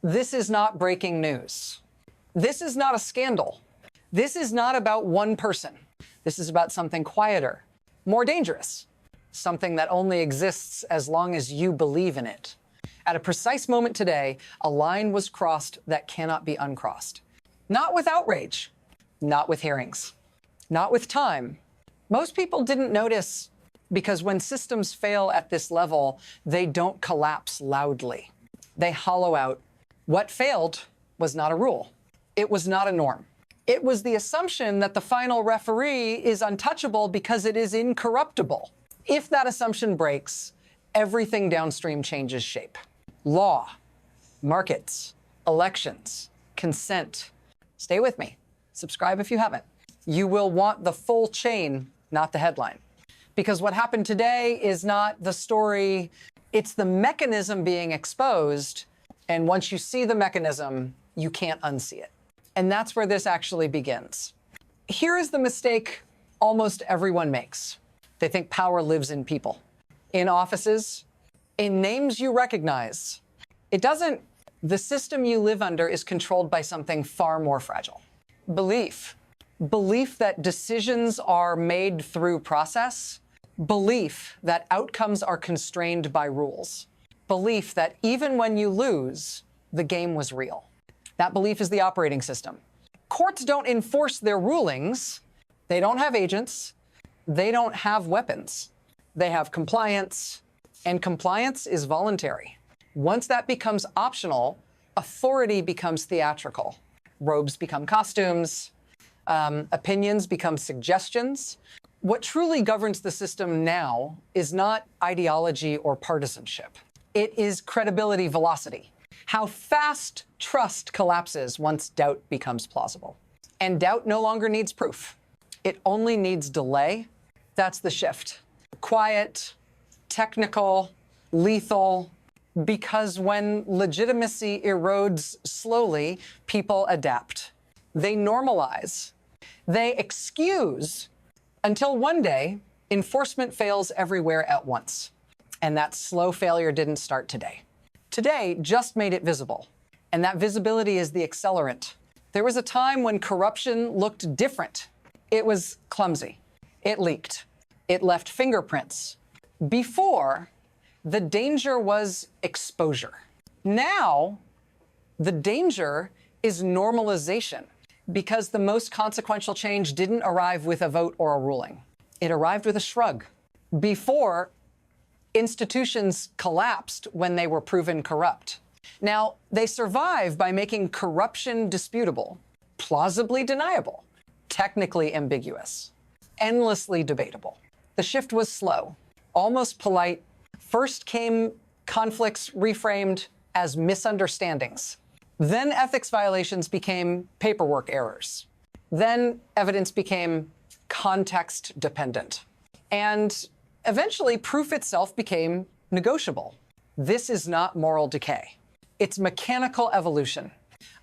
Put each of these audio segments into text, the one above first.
This is not breaking news. This is not a scandal. This is not about one person. This is about something quieter, more dangerous, something that only exists as long as you believe in it. At a precise moment today, a line was crossed that cannot be uncrossed. Not with outrage, not with hearings, not with time. Most people didn't notice because when systems fail at this level, they don't collapse loudly. They hollow out. What failed was not a rule. It was not a norm. It was the assumption that the final referee is untouchable because it is incorruptible. If that assumption breaks, everything downstream changes shape. Law, markets, elections, consent. Stay with me. Subscribe if you haven't. You will want the full chain, not the headline. Because what happened today is not the story, it's the mechanism being exposed. And once you see the mechanism, you can't unsee it. And that's where this actually begins. Here is the mistake almost everyone makes. They think power lives in people, in offices, in names you recognize. It doesn't. The system you live under is controlled by something far more fragile. Belief. Belief that decisions are made through process. Belief that outcomes are constrained by rules. Belief that even when you lose, the game was real. That belief is the operating system. Courts don't enforce their rulings. They don't have agents. They don't have weapons. They have compliance, and compliance is voluntary. Once that becomes optional, authority becomes theatrical. Robes become costumes. Opinions become suggestions. What truly governs the system now is not ideology or partisanship. It is credibility velocity. How fast trust collapses once doubt becomes plausible. And doubt no longer needs proof. It only needs delay. That's the shift. Quiet, technical, lethal, because when legitimacy erodes slowly, people adapt. They normalize. They excuse until one day, enforcement fails everywhere at once. And that slow failure didn't start today. Today just made it visible. And that visibility is the accelerant. There was a time when corruption looked different. It was clumsy. It leaked. It left fingerprints. Before, the danger was exposure. Now, the danger is normalization, because the most consequential change didn't arrive with a vote or a ruling. It arrived with a shrug. Before, institutions collapsed when they were proven corrupt. Now, they survive by making corruption disputable, plausibly deniable, technically ambiguous, endlessly debatable. The shift was slow, almost polite. First came conflicts reframed as misunderstandings. Then ethics violations became paperwork errors. Then evidence became context dependent. And eventually, proof itself became negotiable. This is not moral decay. It's mechanical evolution.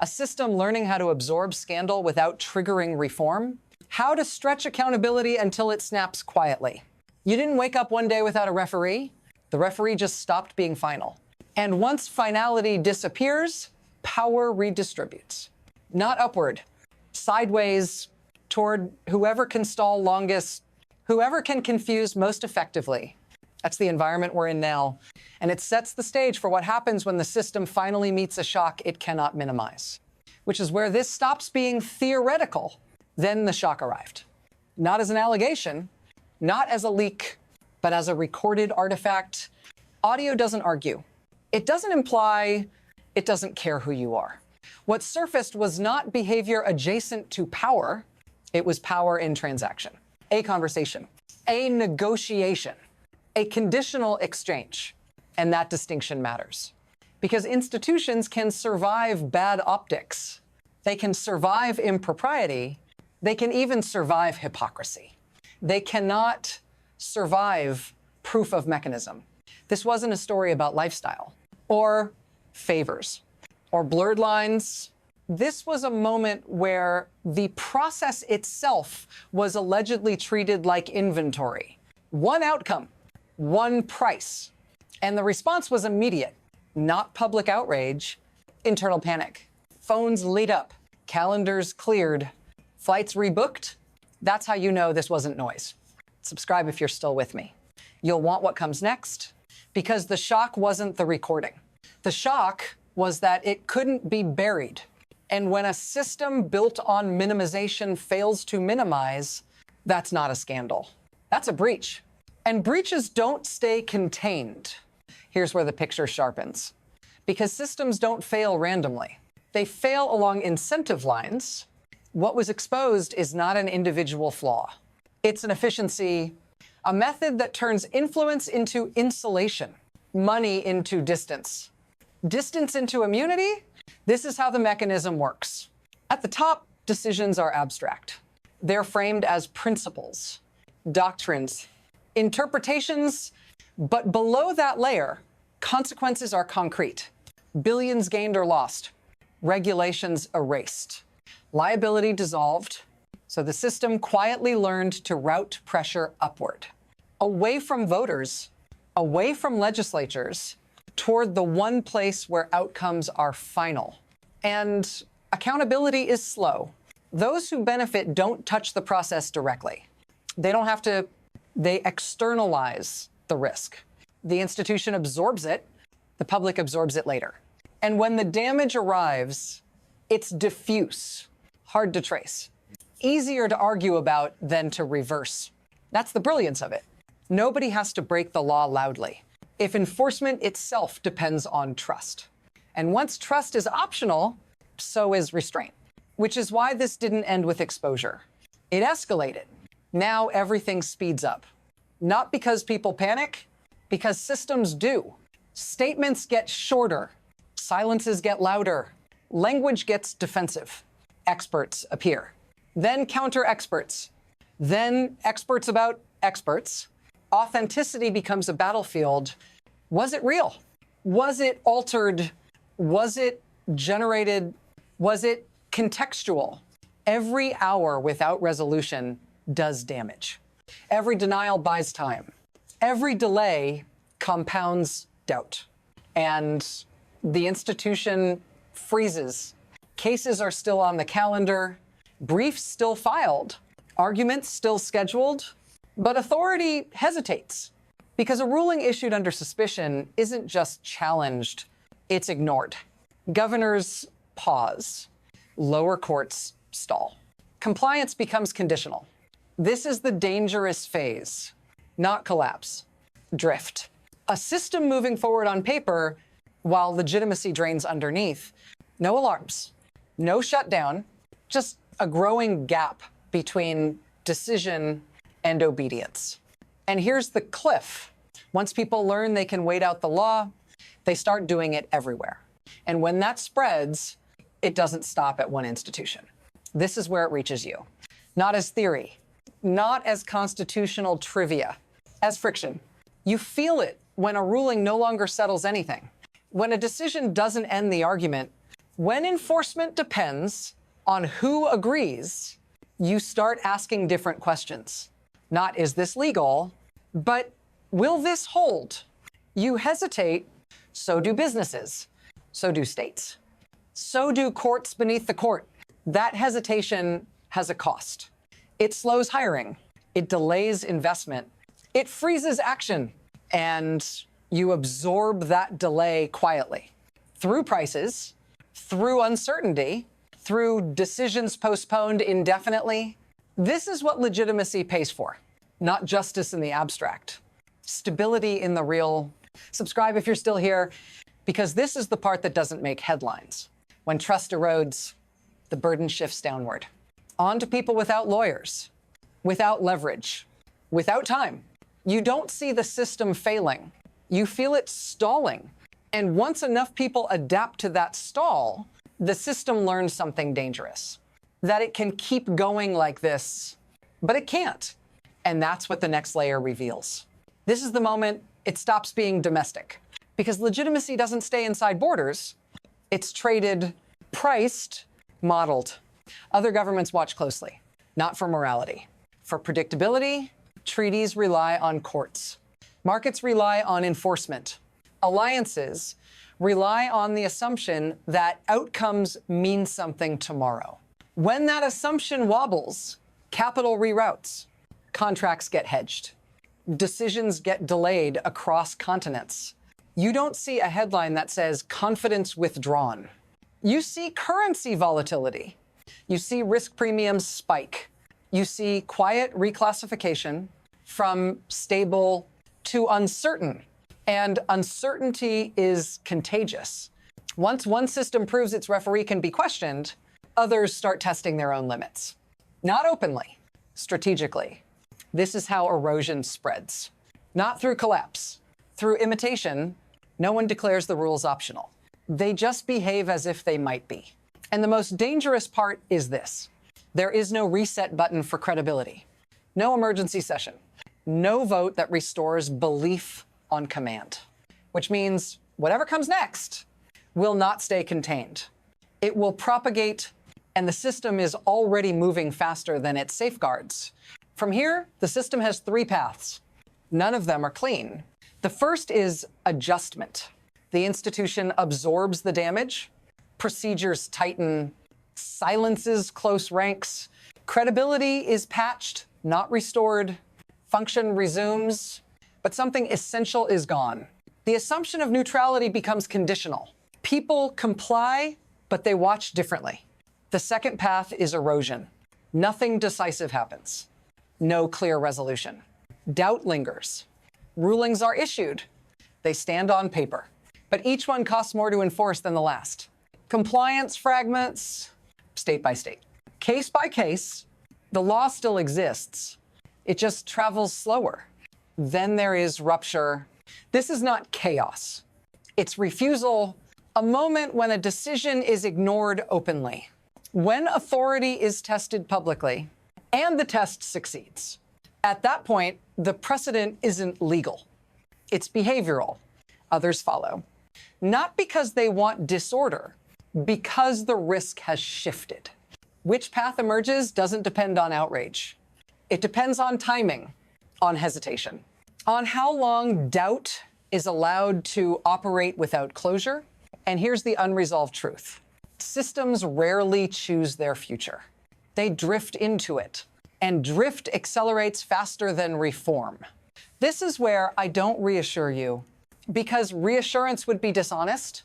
A system learning how to absorb scandal without triggering reform. How to stretch accountability until it snaps quietly. You didn't wake up one day without a referee. The referee just stopped being final. And once finality disappears, power redistributes. Not upward, sideways toward whoever can stall longest, whoever can confuse most effectively. That's the environment we're in now. And it sets the stage for what happens when the system finally meets a shock it cannot minimize, which is where this stops being theoretical. Then the shock arrived. Not as an allegation, not as a leak, but as a recorded artifact. Audio doesn't argue. It doesn't imply it doesn't care who you are. What surfaced was not behavior adjacent to power. It was power in transaction, a conversation, a negotiation, a conditional exchange. And that distinction matters because institutions can survive bad optics. They can survive impropriety. They can even survive hypocrisy. They cannot survive proof of mechanism. This wasn't a story about lifestyle or favors or blurred lines. This was a moment where the process itself was allegedly treated like inventory. One outcome, one price. And the response was immediate, not public outrage, Internal panic. Phones lit up. Calendars cleared. Flights rebooked. That's how you know this wasn't noise. Subscribe if you're still with me. You'll want what comes next, because the shock wasn't the recording. The shock was that it couldn't be buried. And when a system built on minimization fails to minimize, that's not a scandal. That's a breach. And breaches don't stay contained. Here's where the picture sharpens. Because systems don't fail randomly. They fail along incentive lines. What was exposed is not an individual flaw. It's an efficiency, a method that turns influence into insulation, money into distance, distance into immunity. This is how the mechanism works. At the top, decisions are abstract. They're framed as principles, doctrines, interpretations, but below that layer, consequences are concrete. Billions gained or lost, regulations erased, liability dissolved, so the system quietly learned to route pressure upward, away from voters, away from legislatures, toward the one place where outcomes are final. And accountability is slow. Those who benefit don't touch the process directly. They don't have to, they externalize the risk. The institution absorbs it, the public absorbs it later. And when the damage arrives, it's diffuse, hard to trace, easier to argue about than to reverse. That's the brilliance of it. Nobody has to break the law loudly, if enforcement itself depends on trust. And once trust is optional, so is restraint, which is why this didn't end with exposure. It escalated. Now everything speeds up. Not because people panic, because systems do. Statements get shorter, silences get louder, language gets defensive. Experts appear. Then counter-experts. Then experts about experts. Authenticity becomes a battlefield. Was it real? Was it altered? Was it generated? Was it contextual? Every hour without resolution does damage. Every denial buys time. Every delay compounds doubt. And the institution freezes. Cases are still on the calendar, briefs still filed, arguments still scheduled, but authority hesitates because a ruling issued under suspicion isn't just challenged, it's ignored. Governors pause, lower courts stall. Compliance becomes conditional. This is the dangerous phase, not collapse, drift. A system moving forward on paper while legitimacy drains underneath. No alarms, no shutdown, just a growing gap between decision and obedience. And here's the cliff. Once people learn they can wait out the law, they start doing it everywhere. And when that spreads, it doesn't stop at one institution. This is where it reaches you. Not as theory, not as constitutional trivia, as friction. You feel it when a ruling no longer settles anything. When a decision doesn't end the argument, when enforcement depends on who agrees, you start asking different questions. Not, is this legal, but will this hold? You hesitate, so do businesses, so do states, so do courts beneath the court. That hesitation has a cost. It slows hiring, it delays investment, it freezes action, and you absorb that delay quietly through prices, through uncertainty, through decisions postponed indefinitely. This is what legitimacy pays for, not justice in the abstract, stability in the real. Subscribe if you're still here, because this is the part that doesn't make headlines. When trust erodes, the burden shifts downward. On to people without lawyers, without leverage, without time. You don't see the system failing. You feel it stalling. And once enough people adapt to that stall, the system learns something dangerous, that it can keep going like this, but it can't. And that's what the next layer reveals. This is the moment it stops being domestic, because legitimacy doesn't stay inside borders. It's traded, priced, modeled. Other governments watch closely, not for morality. For predictability, treaties rely on courts. Markets rely on enforcement. Alliances rely on the assumption that outcomes mean something tomorrow. When that assumption wobbles, capital reroutes, contracts get hedged, decisions get delayed across continents. You don't see a headline that says confidence withdrawn. You see currency volatility. You see risk premiums spike. You see quiet reclassification from stable to uncertain. And uncertainty is contagious. Once one system proves its referee can be questioned, others start testing their own limits. Not openly, strategically. This is how erosion spreads. Not through collapse. Through imitation, no one declares the rules optional. They just behave as if they might be. And the most dangerous part is this. There is no reset button for credibility. No emergency session. No vote that restores belief on command. Which means whatever comes next will not stay contained. It will propagate, and the system is already moving faster than its safeguards. From here, the system has three paths. None of them are clean. The first is adjustment. The institution absorbs the damage, procedures tighten, silences close ranks, credibility is patched, not restored, function resumes, but something essential is gone. The assumption of neutrality becomes conditional. People comply, but they watch differently. The second path is erosion. Nothing decisive happens. No clear resolution. Doubt lingers. Rulings are issued. They stand on paper, but each one costs more to enforce than the last. Compliance fragments, state by state. Case by case, the law still exists. It just travels slower. Then there is rupture. This is not chaos. It's refusal, a moment when a decision is ignored openly. When authority is tested publicly, and the test succeeds. At that point, the precedent isn't legal. It's behavioral. Others follow. Not because they want disorder, because the risk has shifted. Which path emerges doesn't depend on outrage. It depends on timing, on hesitation, on how long doubt is allowed to operate without closure. And here's the unresolved truth. Systems rarely choose their future. They drift into it, and drift accelerates faster than reform. This is where I don't reassure you, because reassurance would be dishonest.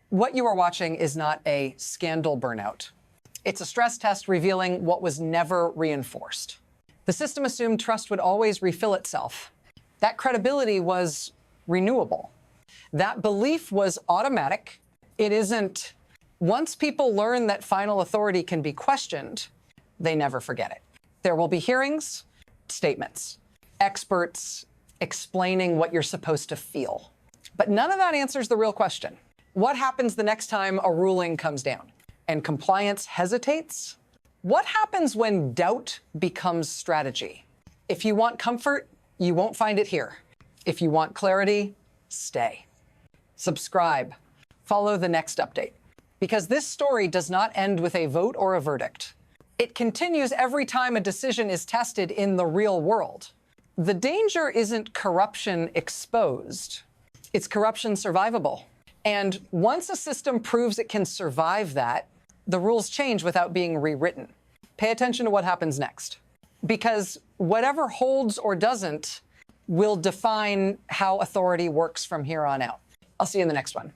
What you are watching is not a scandal burnout. It's a stress test revealing what was never reinforced. The system assumed trust would always refill itself. That credibility was renewable. That belief was automatic. It isn't. Once people learn that final authority can be questioned, they never forget it. There will be hearings, statements, experts explaining what you're supposed to feel. But none of that answers the real question. What happens the next time a ruling comes down and compliance hesitates? What happens when doubt becomes strategy? If you want comfort, you won't find it here. If you want clarity, stay. Subscribe. Follow the next update. Because this story does not end with a vote or a verdict. It continues every time a decision is tested in the real world. The danger isn't corruption exposed. It's corruption survivable. And once a system proves it can survive that, the rules change without being rewritten. Pay attention to what happens next. Because whatever holds or doesn't will define how authority works from here on out. I'll see you in the next one.